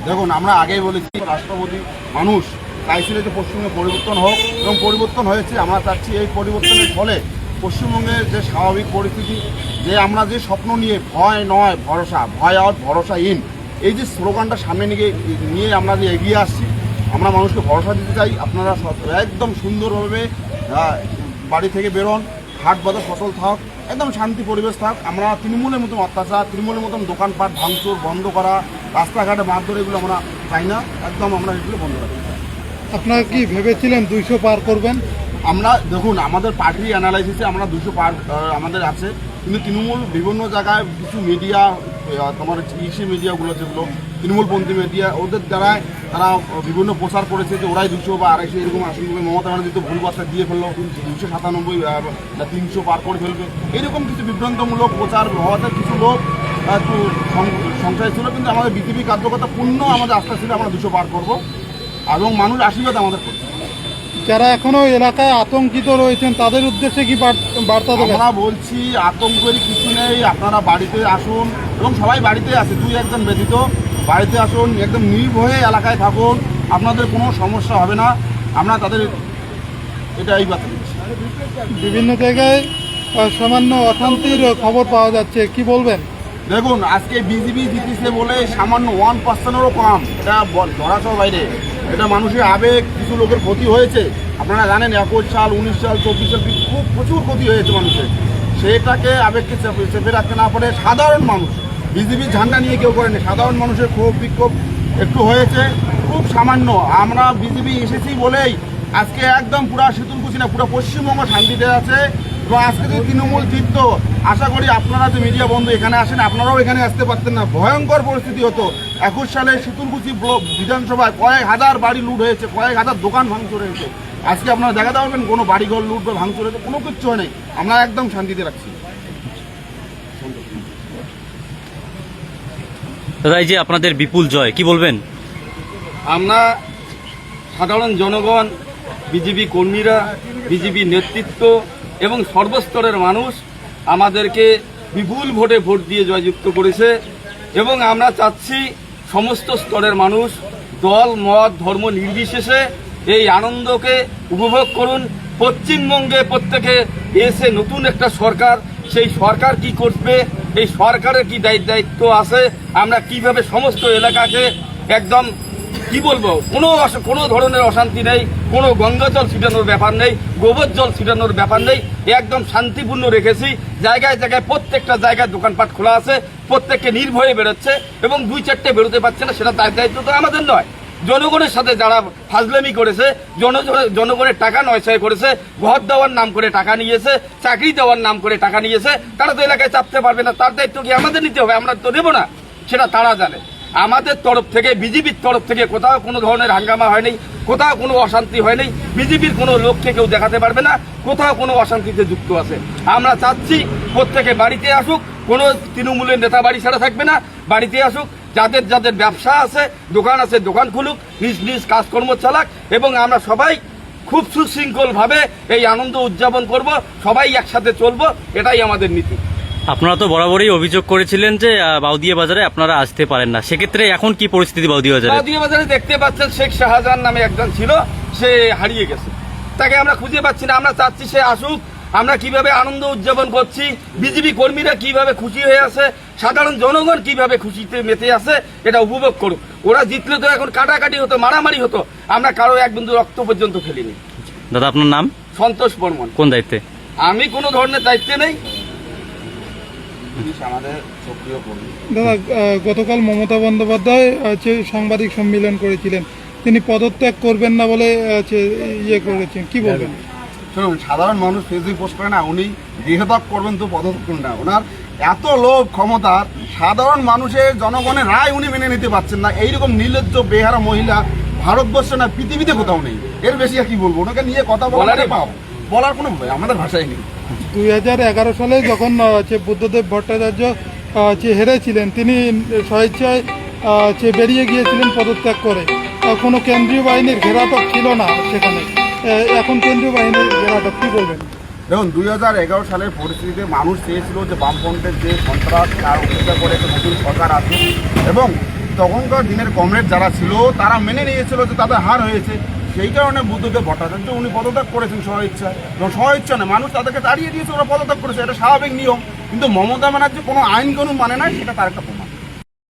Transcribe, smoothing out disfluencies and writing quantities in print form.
দেখুন, আমরা আগেই বলেছি রাষ্ট্রপতি মানুষ চাইছিল যে পশ্চিমবঙ্গে পরিবর্তন হোক এবং পরিবর্তন হয়েছে। আমরা চাচ্ছি এই পরিবর্তনের ফলে পশ্চিমবঙ্গের যে স্বাভাবিক পরিস্থিতি, যে আমরা যে স্বপ্ন নিয়ে ভয় নয় ভরসা, ভয় আউট ভরসাহীন, এই যে স্লোগানটা সামনে নিয়ে আমরা যে এগিয়ে আসছি, আমরা মানুষকে ভরসা দিতে চাই। আপনারা একদম সুন্দরভাবে বাড়ি থেকে বেরোন, হাট বাজার সচল থাক, একদম শান্তি পরিবেশ থাক। আমরা তৃণমূলের মতন অত্যাচার, তৃণমূলের মতন দোকানপাট ভাঙচুর বন্ধ করা, রাস্তাঘাটে মারধর, এগুলো আমরা চাই না। একদম আমরা এগুলো বন্ধ রাখি। আপনারা কি ভেবেছিলেন 200 পার করবেন? আমরা দেখুন, আমাদের পার্টি অ্যানালাইসিসে আমরা 200 পার আমাদের আছে, কিন্তু তৃণমূল বিভিন্ন জায়গায় কিছু মিডিয়া, তোমার ইসি মিডিয়াগুলো যেগুলো তৃণমূলপন্থী মিডিয়া, ওদের দ্বারায় তারা বিভিন্ন প্রচার করেছে যে ওরাই 200 বা 250 এরকম আসন করবে। মমতা ব্যানার্জি তো ভুল বার্তা দিয়ে ফেললো, 297 300 পার করে ফেলবে, এরকম কিছু বিভ্রান্তমূলক প্রচার হওয়াতে কিছু লোক একটু সংশয় ছিল। কিন্তু আমাদের বিজেপি কার্যকর্তা পূর্ণ আমাদের আস্থা ছিল আমরা 200 পার করবো এবং মানুষ আশীর্বাদ আমাদের করবে। যারা এখনো এলাকায় আতঙ্কিত রয়েছেন তাদের উদ্দেশ্যে কি বার্তা দেবেন? আমরা বলছি, আতঙ্কের কিছু নেই, আপনারা বাড়িতে আসুন এবং সবাই বাড়িতে আছে, 2-1 জন ব্যতীত বাড়িতে আসুন, একদম নির্ভয়ে এলাকায় থাকুন, আপনাদের কোনো সমস্যা হবে না। আমরা তাদের এটাই বার্তা দিচ্ছি। বিভিন্ন জায়গায় সামান্য অশান্তির খবর পাওয়া যাচ্ছে, কি বলবেন? দেখুন, আজকে বিজেপি জিতেছে বলে সামান্য 1%-এরও কম, এটা ধরাছোঁয়ার বাইরে। এটা মানুষের আবেগ, কিছু লোকের ক্ষতি হয়েছে। আপনারা জানেন 21 সাল, 19 সাল, 24 সাল খুব প্রচুর ক্ষতি হয়েছে মানুষের। সেটাকে আবেগকে চেপে রাখতে না পারে সাধারণ মানুষ, বিজেপির ঝান্ডা নিয়ে কেউ করেনি, সাধারণ মানুষের ক্ষোভ বিক্ষোভ একটু হয়েছে, খুব সামান্য। আমরা বিজেপি এসেছি বলেই আজকে একদম পুরা শীতলকুচি না, পুরো পশ্চিমবঙ্গ শান্তিতে আছে। এবং আজকে যদি তৃণমূল জিতত, আশা করি আপনারা যে মিডিয়া বন্ধু এখানে আসেন, আপনারাও এখানে আসতে পারতেন না, ভয়ঙ্কর পরিস্থিতি হতো। 21 সালে শীতলকুচি বিধানসভায় কয়েক হাজার বাড়ি লুট হয়েছে, কয়েক হাজার দোকান ভাঙচুর হয়েছে। আজকে আপনারা দেখাতে পারবেন কোনো বাড়িঘর লুট বা ভাঙচুর হয়েছে? কোনো কিচ্ছু নেই। আমরা একদম শান্তিতে রাখছি। দাদা, এই যে আপনাদের বিপুল জয়, কি বলবেন? আমরা সাধারণ জনগণ, বিজেপি কর্মীরা, বিজেপি নেতৃত্ব এবং সর্বস্তরের মানুষ আমাদেরকে বিপুল ভোটে ভোট দিয়ে জয়যুক্ত করেছে এবং আমরা চাচ্ছি সমস্ত স্তরের মানুষ, দল মত ধর্ম নির্বিশেষে এই আনন্দকে উপভোগ করুন। পশ্চিমবঙ্গে প্রত্যেকে এসে নতুন একটা সরকার, সেই সরকার কি করবে, এই সরকারের কি দায়িত্ব আছে, আমরা কিভাবে সমস্ত এলাকাকে একদম কি বলবো, কোনো ধরনের অশান্তি নেই, কোনো গঙ্গা জল ছিটানোর ব্যাপার নেই, গোবর জল ছিটানোর ব্যাপার নেই, একদম শান্তিপূর্ণ রেখেছি। জায়গায় জায়গায় প্রত্যেকটা জায়গায় দোকানপাট খোলা আছে, প্রত্যেককে নির্ভয়ে বেরোচ্ছে এবং 2-4টে বেরোতে পারছে না, সেটা দায়িত্ব তো আমাদের নয়। জনগণের সাথে যারা ফাজলামি করেছে, জনগণের টাকা নয়ছয় করেছে, ঘর দেওয়ার নাম করে টাকা নিয়েছে, চাকরি দেওয়ার নাম করে টাকা নিয়েছে, তারা তো এলাকায় চাপতে পারবে না। তার দায়িত্ব কি আমাদের নিতে হবে? আমরা তো নেব না, সেটা তারা জানে। আমাদের তরফ থেকে, বিজেপির তরফ থেকে কোথাও কোনো ধরনের হাঙ্গামা হয়নি, কোথাও কোনো অশান্তি হয়নি, বিজেপির কোনো লোককে কেউ দেখাতে পারবে না কোথাও কোনো অশান্তিতে যুক্ত আছে। আমরা চাচ্ছি প্রত্যেকে বাড়িতে আসুক, কোনো তৃণমূলের নেতা বাড়ি ছাড়া থাকবে না, বাড়িতে আসুক। যাদের যাদের ব্যবসা আছে, দোকান আছে, দোকান খুলুক, নিজ নিজ কাজকর্ম চালাক এবং আমরা সবাই খুব সুশৃঙ্খলভাবে এই আনন্দ উদযাপন করব, সবাই একসাথে চলবো, এটাই আমাদের নীতি। আপনারা তো বরাবরই অভিযোগ করেছিলেন যে বাউদিয়া বাজারে আপনারা আসতে পারেন না, সেক্ষেত্রে এখন কি পরিস্থিতি বাউদিয়া বাজারে? বাউদিয়া বাজারে দেখতে পাচ্ছেন শেখ শাহজাহান নামে একজন ছিল, সে হারিয়ে গেছে, তাকে আমরা খুঁজে পাচ্ছি না। আমরা চাচ্ছি সে আসুক, আমরা কিভাবে আনন্দ উদযাপন করছি, বিজেপি কর্মীরা কিভাবে খুশি হয়ে আছে, সাধারণ জনগণ কিভাবে খুশিতে মেতে আছে, এটা উপভোগ করুক। ওরা জিতলে তো এখন কাটাকাটি হতো, মারামারি হতো, আমরা কারো এক বিন্দু রক্ত পর্যন্ত ফেলিনি। দাদা, আপনার নাম? সন্তোষ বর্মন। কোন দায়িত্বে? আমি কোনো ধরনের দায়িত্বে নেই। আমাদের সক্রিয় কর্মী। দাদা, গতকাল মমতা বন্দ্যোপাধ্যায় সাংবাদিক সম্মেলন করেছিলেন, তিনি পদত্যাগ করবেন না বলে ইয়ে করেছেন, কি বলবেন? শুনুন, সাধারণ মানুষ ফেসবুক পোস্ট করে না, উনি গৃহত্যাগ করবেন তো পদত্যাগ করুন না। ওনার এত লোভ ক্ষমতার, সাধারণ মানুষের জনগণের রায় উনি মেনে নিতে পারছেন না। এইরকম নির্লজ্জ বেহারা মহিলা ভারতবর্ষে না, পৃথিবীতে কোথাও নেই। এর বেশি আর কি বলবো, ওনাকে নিয়ে কথা বলার কোনো আমাদের ভাষাই নেই। 2011 সালে যখন বুদ্ধদেব ভট্টাচার্য হেরেছিলেন, তিনি স্বেচ্ছায় বেরিয়ে গিয়েছিলেন পদত্যাগ করে। কোনো কেন্দ্রীয় বাহিনীর ঘেরাটক ছিল না সেখানে, এখন কেন্দ্রীয় বাহিনীর ঘেরাটক, কি বলবেন? দেখুন, 2011 সালের পরিস্থিতিতে মানুষ চেয়েছিল যে বামফ্রন্টের যে সন্ত্রাস তার উপেক্ষা করে একটা নতুন সরকার আসুক এবং তখনকার দিনের কমরেড যারা ছিল তারা মেনে নিয়েছিল যে তাদের হার হয়েছে, সেই কারণে বুদ্ধদেব ভট্টাচার্য উনি পদত্যাগ করেছেন স্বইচ্ছা। এবং স্বইচ্ছা নয়, মানুষ তাদেরকে তাড়িয়ে দিয়েছে, ওরা পদত্যাগ করেছে, এটা স্বাভাবিক নিয়ম। কিন্তু মমতা ব্যানার্জি কোনো আইন কানুন মানে না, সেটা তার একটা প্রমাণ।